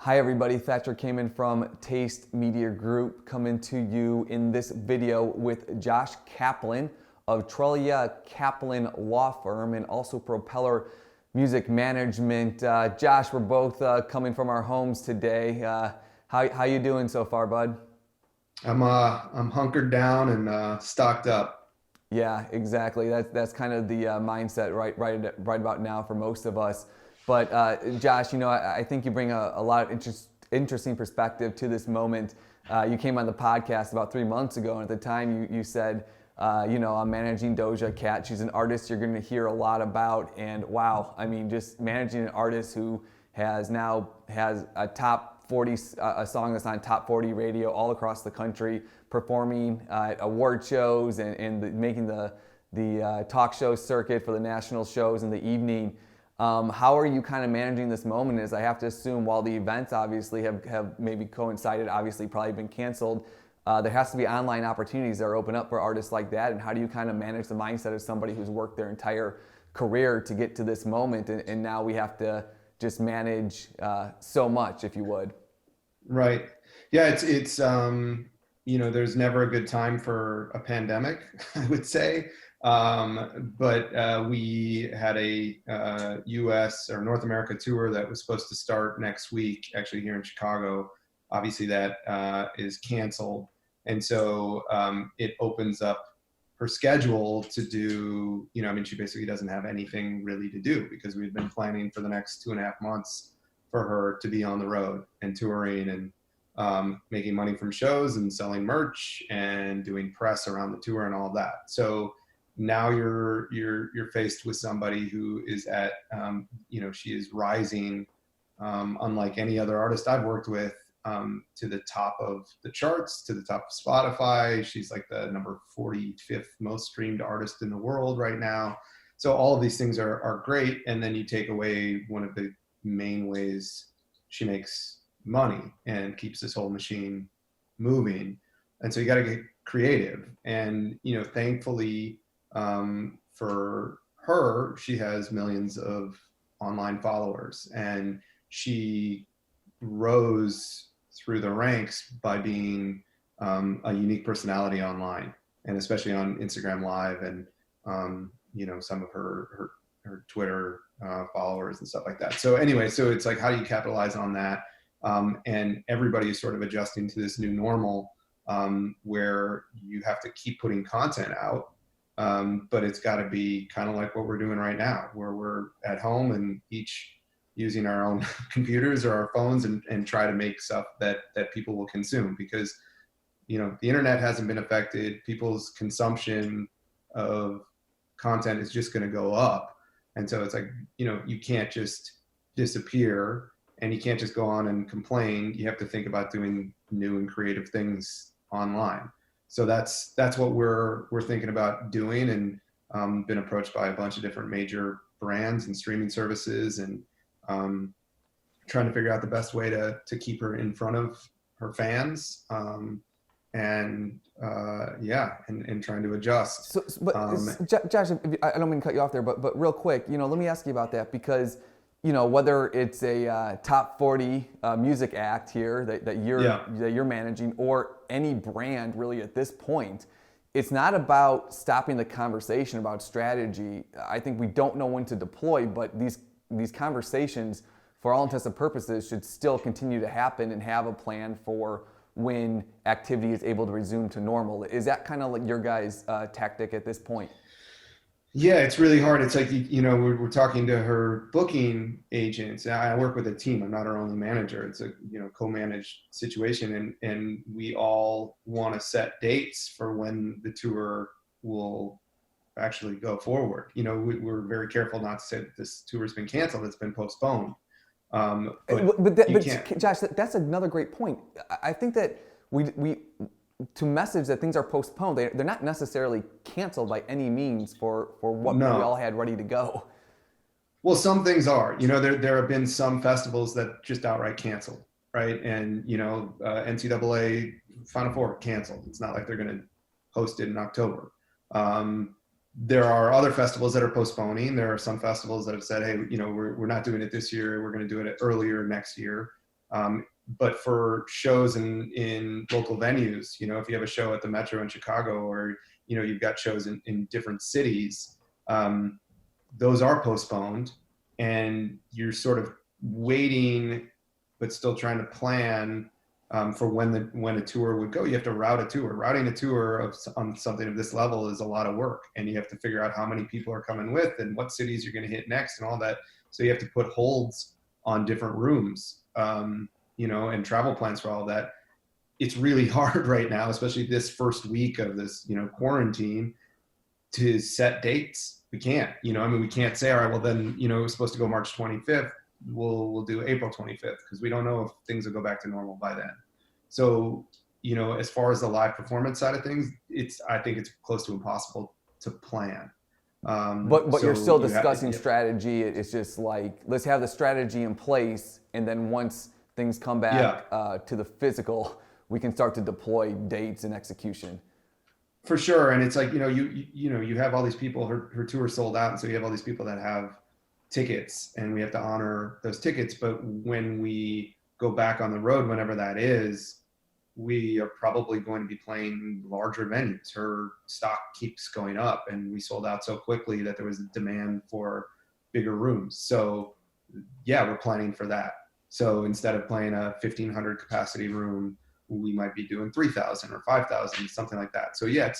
Hi everybody, Thatcher came in from Taste Media Group, coming to you in this video with Josh Kaplan of Troglia Kaplan Law Firm and also Propeller Music Management. Josh, we're both coming from our homes today. How you doing so far, bud? I'm hunkered down and stocked up. Yeah, exactly. That's kind of the mindset right about now for most of us. But Josh, I think you bring a lot of interesting perspective to this moment. You came on the podcast about 3 months ago, and at the time you said, I'm managing Doja Cat. She's an artist you're going to hear a lot about, and wow, I mean, just managing an artist who has a top 40 a song that's on top 40 radio all across the country, performing at award shows and making the talk show circuit for the national shows in the evening. How are you kind of managing this moment? As I have to assume, while the events obviously have maybe coincided, obviously probably been canceled, there has to be online opportunities that are open up for artists like that. And how do you kind of manage the mindset of somebody who's worked their entire career to get to this moment, and now we have to just manage so much, if you would? Right. Yeah, it's there's never a good time for a pandemic, I would say. But we had a US or North America tour that was supposed to start next week, actually here in Chicago. Obviously that is canceled. And so it opens up her schedule to do, she basically doesn't have anything really to do because we've been planning for the next 2.5 months for her to be on the road and touring and making money from shows and selling merch and doing press around the tour and all that. So now you're faced with somebody who is at she is rising unlike any other artist I've worked with, to the top of the charts, to the top of Spotify. She's like the number 45th most streamed artist in the world right now. So all of these things are great, and then you take away one of the main ways she makes money and keeps this whole machine moving. And so you got to get creative. And thankfully, for her, she has millions of online followers, and she rose through the ranks by being a unique personality online, and especially on Instagram Live and some of her Twitter followers and stuff like that. So anyway, so it's like, how do you capitalize on that? And everybody is sort of adjusting to this new normal, where you have to keep putting content out. But it's got to be kind of like what we're doing right now, where we're at home and each using our own computers or our phones and try to make stuff that people will consume, because the internet hasn't been affected. People's consumption of content is just going to go up. And so it's like, you can't just disappear, and you can't just go on and complain. You have to think about doing new and creative things online. So that's what we're thinking about doing, and been approached by a bunch of different major brands and streaming services, and trying to figure out the best way to keep her in front of her fans, and trying to adjust. Josh, I don't mean to cut you off there, but real quick, let me ask you about that, because whether it's a top 40 music act here that you're managing, or any brand really at this point, it's not about stopping the conversation about strategy. I think we don't know when to deploy, but these conversations, for all intents and purposes, should still continue to happen and have a plan for when activity is able to resume to normal. Is that kind of like your guys' tactic at this point? Yeah, it's really hard. It's like, we're talking to her booking agents. I work with a team. I'm not her only manager. It's a, co-managed situation. And we all want to set dates for when the tour will actually go forward. We're very careful not to say that this tour has been canceled. It's been postponed. But Josh, that's another great point. I think that we to message that things are postponed, they're not necessarily canceled by any means for what we all had ready to go. Well, some things are. There have been some festivals that just outright canceled, right? And NCAA Final Four canceled. It's not like they're going to host it in October. There are other festivals that are postponing. There are some festivals that have said, hey, we're not doing it this year. We're going to do it earlier next year. But for shows in local venues, if you have a show at the Metro in Chicago, or you've got shows in different cities, those are postponed, and you're sort of waiting, but still trying to plan for when a tour would go. You have to route a tour. Routing a tour on something of this level is a lot of work, and you have to figure out how many people are coming with and what cities you're going to hit next and all that. So you have to put holds on different rooms, and travel plans for all that. It's really hard right now, especially this first week of this, quarantine, to set dates. We can't, we can't say, all right, well then, we're supposed to go March 25th. We'll do April 25th, because we don't know if things will go back to normal by then. So, as far as the live performance side of things, I think it's close to impossible to plan. But so you're still discussing strategy. It's just like, let's have the strategy in place, and then once things come back to the physical, we can start to deploy dates and execution. For sure. And it's like, you have all these people, her tour sold out, and so you have all these people that have tickets, and we have to honor those tickets. But when we go back on the road, whenever that is, we are probably going to be playing larger venues. Her stock keeps going up, and we sold out so quickly that there was a demand for bigger rooms. So yeah, we're planning for that. So instead of playing a 1,500 capacity room, we might be doing 3,000 or 5,000, something like that. So yeah,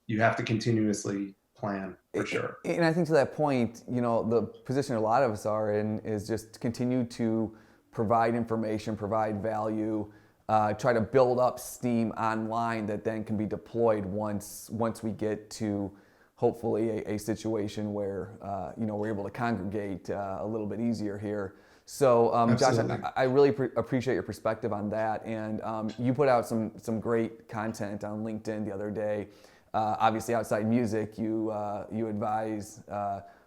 you have to continuously plan, for sure. And I think to that point, the position a lot of us are in is just to continue to provide information, provide value, try to build up steam online that then can be deployed once we get to hopefully a situation where we're able to congregate a little bit easier here. So Josh, I really appreciate your perspective on that, and you put out some great content on LinkedIn the other day. Obviously, outside music, you advise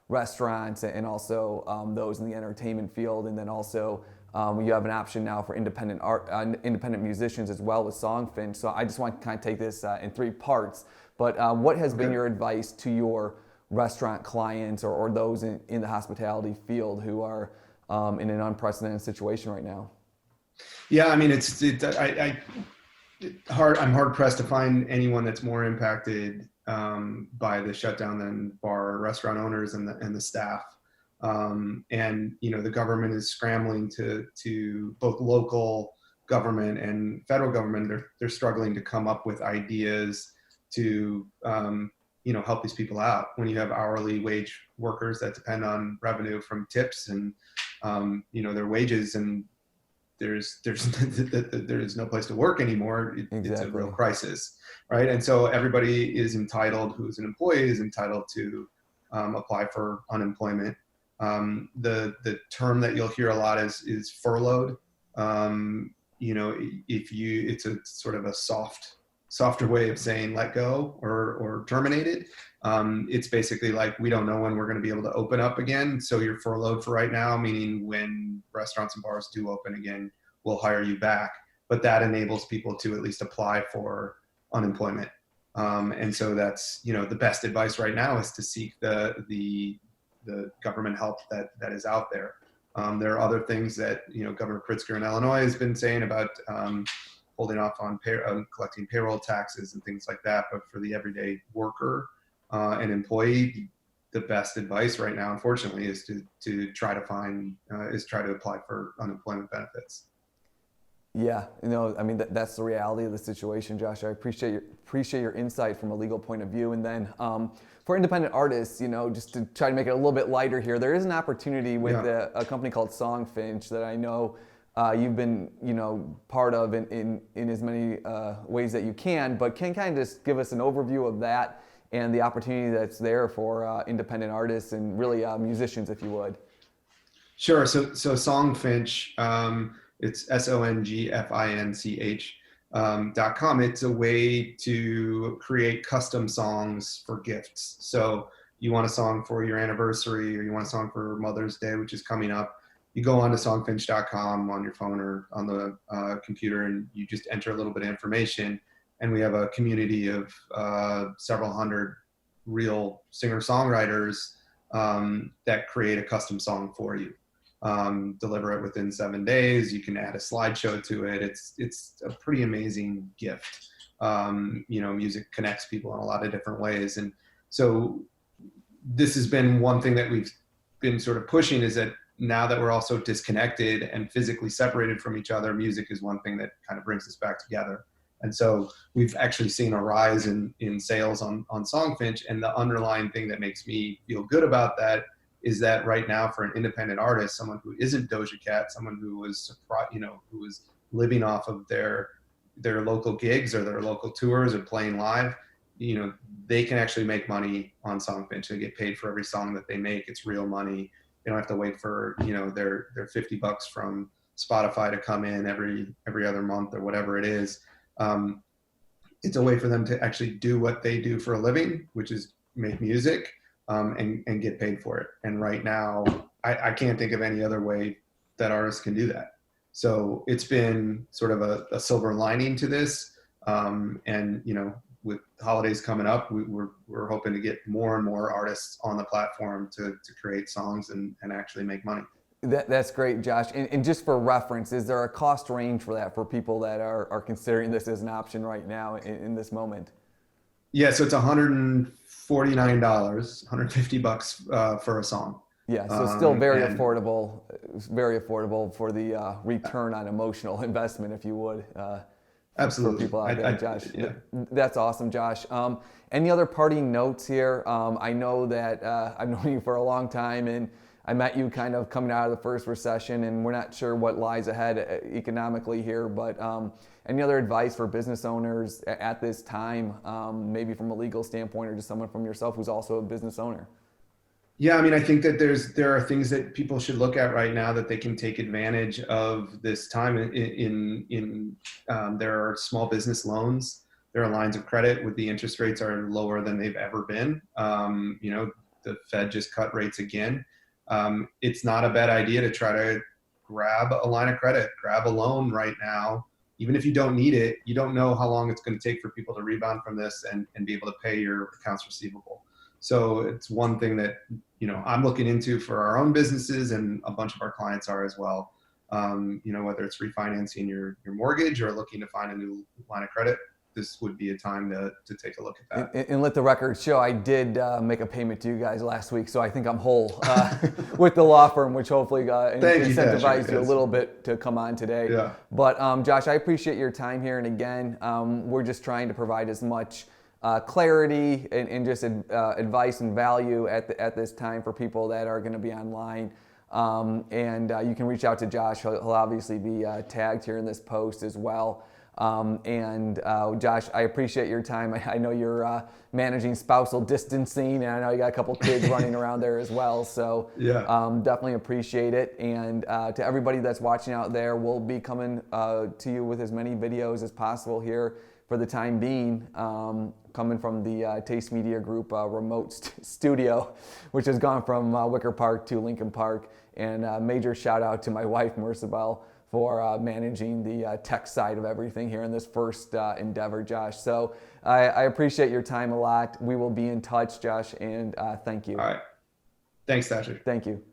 restaurants and also those in the entertainment field, and then also you have an option now for independent musicians as well with Songfinch. So I just want to kind of take this in three parts. But what has been your advice to your restaurant clients or those in the hospitality field who are in an unprecedented situation right now? Yeah, I mean, I'm hard pressed to find anyone that's more impacted by the shutdown than bar restaurant owners and the staff. And the government is scrambling to both local government and federal government. They're struggling to come up with ideas to help these people out. When you have hourly wage workers that depend on revenue from tips and their wages, and there's no place to work anymore. It's a real crisis, right? And so everybody is entitled, who's an employee is entitled to apply for unemployment. The term that you'll hear a lot is furloughed. It's a sort of a softer way of saying let go or terminated. It's basically like, we don't know when we're going to be able to open up again, so you're furloughed for right now, meaning when restaurants and bars do open again, we'll hire you back. But that enables people to at least apply for unemployment. And so that's, the best advice right now is to seek the government help that is out there. There are other things that, Governor Pritzker in Illinois has been saying about holding off on collecting payroll taxes and things like that. But for the everyday worker and employee, the best advice right now, unfortunately, is to try to apply for unemployment benefits. Yeah, I mean, that's the reality of the situation, Josh. I appreciate your insight from a legal point of view. And then for independent artists, just to try to make it a little bit lighter here, there is an opportunity with a company called Songfinch that I know you've been, part of in as many ways that you can. But can kind of just give us an overview of that and the opportunity that's there for independent artists and really musicians, if you would. Sure. So Songfinch. It's SONGFINCH.com. It's a way to create custom songs for gifts. So you want a song for your anniversary, or you want a song for Mother's Day, which is coming up. You go on to songfinch.com on your phone or on the computer, and you just enter a little bit of information. And we have a community of several hundred real singer-songwriters that create a custom song for you. deliver it within 7 days. You can add a slideshow to it. It's a pretty amazing gift. Music connects people in a lot of different ways. And so this has been one thing that we've been sort of pushing, is that now that we're also disconnected and physically separated from each other, music is one thing that kind of brings us back together. And so we've actually seen a rise in sales on Songfinch. And the underlying thing that makes me feel good about that is that right now, for an independent artist, someone who isn't Doja Cat, someone who was who was living off of their local gigs or their local tours or playing live, they can actually make money on Songfinch. They get paid for every song that they make. It's real money. They don't have to wait for their $50 from Spotify to come in every other month or whatever it is. It's a way for them to actually do what they do for a living, which is make music, and get paid for it. And right now, I can't think of any other way that artists can do that. So it's been sort of a silver lining to this. And with holidays coming up, we're hoping to get more and more artists on the platform to create songs and actually make money. That's great, Josh. And just for reference, is there a cost range for that for people that are considering this as an option right now in this moment? Yeah, so it's $149, $150 for a song. Yeah, so still very affordable for the return on emotional investment, if you would. Absolutely. For people out there, Josh. Yeah. That's awesome, Josh. Any other parting notes here? I know that I've known you for a long time, and I met you kind of coming out of the first recession, and we're not sure what lies ahead economically here, but any other advice for business owners at this time, maybe from a legal standpoint or just someone from yourself who's also a business owner? Yeah, I mean, I think that there are things that people should look at right now that they can take advantage of this time. There are small business loans. There are lines of credit with the interest rates are lower than they've ever been. The Fed just cut rates again. It's not a bad idea to try to grab a line of credit, grab a loan right now. Even if you don't need it, you don't know how long it's going to take for people to rebound from this and be able to pay your accounts receivable. So it's one thing that, I'm looking into for our own businesses, and a bunch of our clients are as well. Whether it's refinancing your mortgage or looking to find a new line of credit, this would be a time to take a look at that. And let the record show, I did make a payment to you guys last week, so I think I'm whole with the law firm, which hopefully incentivized you a little bit to come on today. Yeah. But Josh, I appreciate your time here, and again, we're just trying to provide as much clarity and just advice and value at this time for people that are going to be online. And you can reach out to Josh. He'll obviously be tagged here in this post as well. Josh, I appreciate your time. I know you're managing spousal distancing, and I know you got a couple kids running around there as well. So yeah, definitely appreciate it. And to everybody that's watching out there, we'll be coming to you with as many videos as possible here for the time being, coming from the Taste Media Group remote studio, which has gone from Wicker Park to Lincoln Park. And major shout out to my wife, Marcibel, for managing the tech side of everything here in this first endeavor, Josh. So I appreciate your time a lot. We will be in touch, Josh, and thank you. All right. Thanks, Thatcher. Thank you.